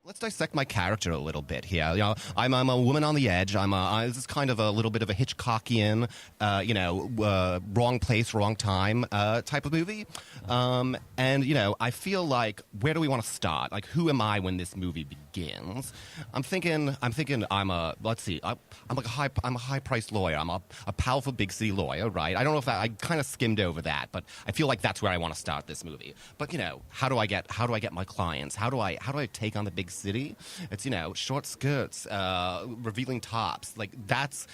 Let's dissect my character a little bit here. I'm a woman on the edge. This is kind of a little bit of a Hitchcockian, wrong place, wrong time type of movie. And I feel like, where do we want to start? Like, who am I when this movie begins? I'm thinking I'm a high-priced lawyer. I'm a powerful big city lawyer, right? I don't know if I kind of skimmed over that, but I feel like that's where I want to start this movie. But how do I get my clients? How do I take on the big city? It's short skirts, revealing tops. Like that's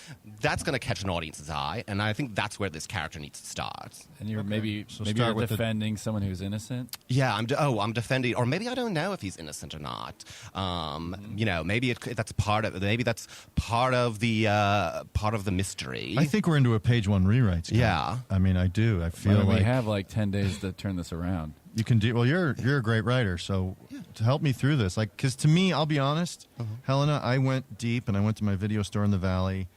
going to catch an audience's eye, and I think that's where this character needs to start. And you're maybe you're defending someone who's innocent. Yeah, I'm defending, or maybe I don't know if he's innocent or not. Maybe that's part of the mystery. I think we're into a page one rewrite, Scott. Yeah, I mean, I do. I feel like we have like 10 days to turn this around. You can do well. You're a great writer, so to help me through this, because to me, I'll be honest, Helena, I went deep and I went to my video store in the Valley.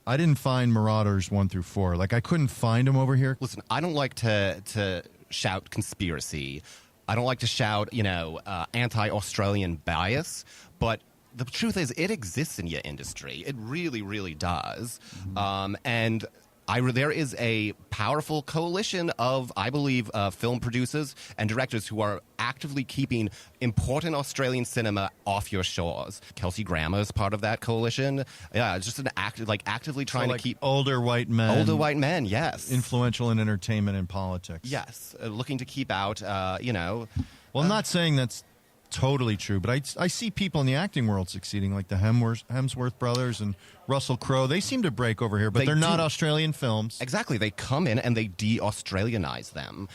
I didn't find Marauders 1 through 4. Like I couldn't find them over here. Listen, I don't like to shout conspiracy. I don't like to shout anti-Australian bias, but the truth is, it exists in your industry. It really, really does, and. There is a powerful coalition of, I believe, film producers and directors who are actively keeping important Australian cinema off your shores. Kelsey Grammer is part of that coalition. Yeah, it's just actively trying to keep older white men. Older white men, yes, influential in entertainment and politics. Yes, looking to keep out. Well, I'm not saying that's totally true, but I see people in the acting world succeeding, like the Hemsworth brothers and Russell Crowe. They seem to break over here, but they're not Australian films. Exactly. They come in and they de-Australianize them.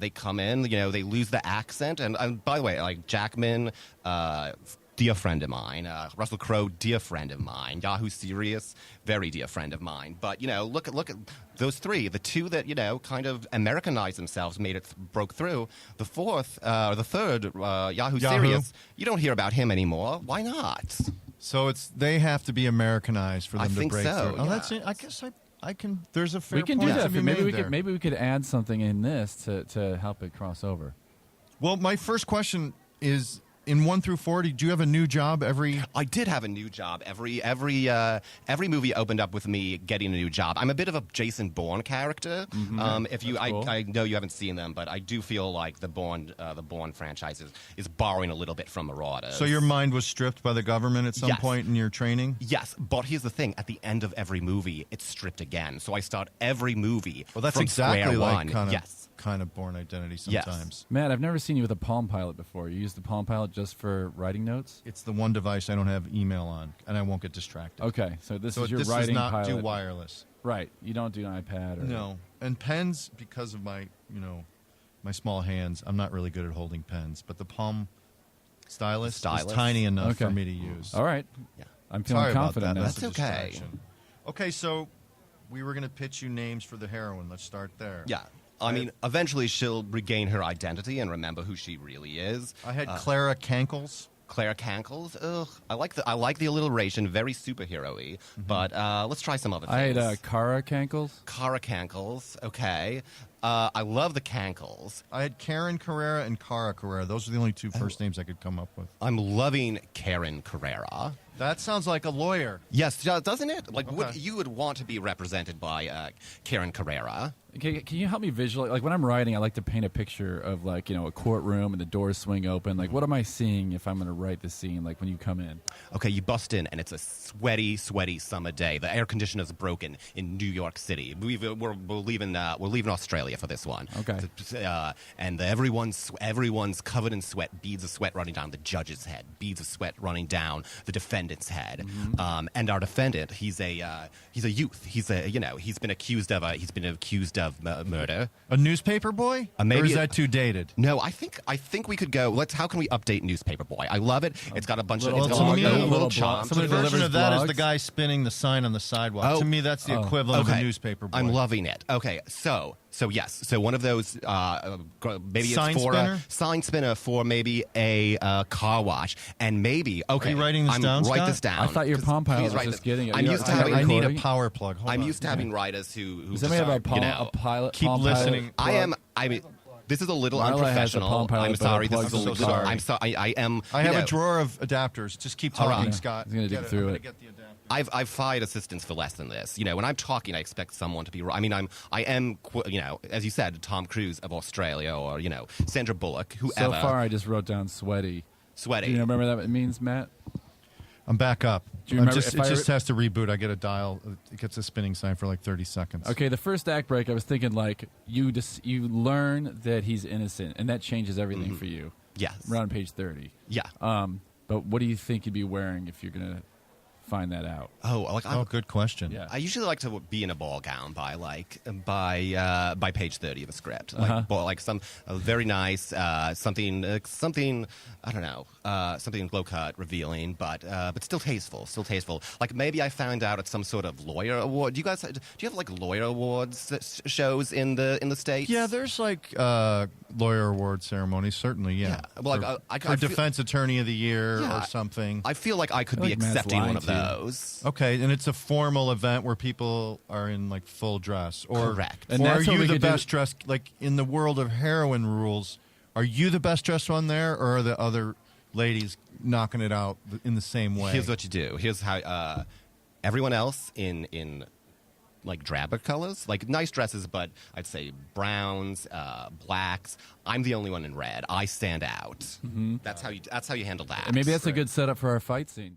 They come in, they lose the accent. And by the way, like Jackman, dear friend of mine. Russell Crowe, dear friend of mine. Yahoo Serious, very dear friend of mine. But, look at those three. The two that, kind of Americanized themselves, broke through. The third, Yahoo Serious, you don't hear about him anymore. Why not? So they have to be Americanized for them to break so, through. Yeah. That's it. I guess I can. There's a fair we can point do that. to be Maybe made we could add something in this to help it cross over. Well, my first question is, in 1 through 4, did you have a new job every? I did have a new job. Every movie opened up with me getting a new job. I'm a bit of a Jason Bourne character. Cool. I know you haven't seen them, but I do feel like the Bourne franchise is borrowing a little bit from Marauder. So your mind was stripped by the government at some point in your training? Yes, but here's the thing: at the end of every movie, it's stripped again. So I start every movie. Well, that's from exactly square like one. kind of Bourne Identity sometimes. Yes. Matt, I've never seen you with a Palm Pilot before. You use the Palm Pilot just for writing notes? It's the one device I don't have email on, and I won't get distracted. Okay, so this is your this writing does not pilot. do wireless. Right, you don't do an iPad? No, and pens, because of my my small hands, I'm not really good at holding pens. But the Palm stylus is tiny enough for me to use. All right, Yeah. I'm feeling Sorry confident about that. now. That's okay. Okay, so we were going to pitch you names for the heroine. Let's start there. Yeah. I mean, eventually she'll regain her identity and remember who she really is. I had Clara Cankles. Claire Cankles. Ugh, I like the alliteration, very superhero-y. But let's try some other things. I had Cara Cankles. Cara Cankles. Okay. I love the Cankles. I had Karen Carrera and Cara Carrera. Those are the only two first names I could come up with. I'm loving Karen Carrera. That sounds like a lawyer. Yes, doesn't it? Like, you would want to be represented by Karen Carrera. Can you help me visualize? Like when I'm writing, I like to paint a picture of a courtroom and the doors swing open. Like what am I seeing if I'm going to write the scene? Like when you come in. Okay, you bust in and it's a sweaty summer day. The air conditioner's broken in New York City. We're leaving Australia for this one. Okay. And everyone's covered in sweat, beads of sweat running down the judge's head, beads of sweat running down the defendant's head. And our defendant, he's a youth. He's been accused of murder. A newspaper boy? Maybe or is that too dated? No, I think we could go. How can we update Newspaper Boy? I love it. It's got a bunch of to me, a little charm. The version of that is the guy spinning the sign on the sidewalk. To me, that's the equivalent of a newspaper boy. I'm loving it. Okay, so yes, so one of those maybe sign it's for spinner? a sign spinner for maybe a car wash, and maybe Are you writing this down, Write Scott? this down. I thought your Palm Pilot was just getting it. I'm used to having. I need a power plug. Hold I'm on. used to having writers who Does anybody have a pilot? Keep Palm listening. Pilot? This is a little Marla has a unprofessional. Palm Pilot, I'm but sorry. it This is plugs a in the little. car. I'm sorry. I am. I have you a know, drawer of adapters. Just keep talking, right. Scott. He's gonna dig Get through I'm gonna it. get the adapter. I've fired assistants for less than this. When I'm talking, I expect someone to be. I mean, I am. As you said, Tom Cruise of Australia, or Sandra Bullock, So whoever. far, I just wrote down sweaty. Sweaty. Do you remember what it means, Matt? I'm back up. Do you remember it just has to reboot. I get a dial. It gets a spinning sign for like 30 seconds. Okay, the first act break, I was thinking like you learn that he's innocent, and that changes everything for you. Yes. Around page 30. Yeah. But what do you think you'd be wearing if you're gonna find that out? Good question. Yeah. I usually like to be in a ball gown by page 30 of a script, some very nice something I don't know, something low cut, revealing, but still tasteful. Like maybe I found out at some sort of lawyer award. Do you have like lawyer awards shows in the States? Yeah, there's like lawyer award ceremonies. Certainly, yeah. Well, for defense attorney of the year or something. I feel like I could be like Matt's accepting lying one of to you. those. Okay, and it's a formal event where people are in like full dress. Or, Correct. And Or are that's what you we the could do- best dressed? Like in the world of heroin rules, are you the best dressed one there, or are the other ladies knocking it out in the same way? Here's what you do. Here's how everyone else in like drabber colors, like nice dresses, but I'd say browns, blacks. I'm the only one in red. I stand out. That's how you handle that. And maybe that's a good setup for our fight scene.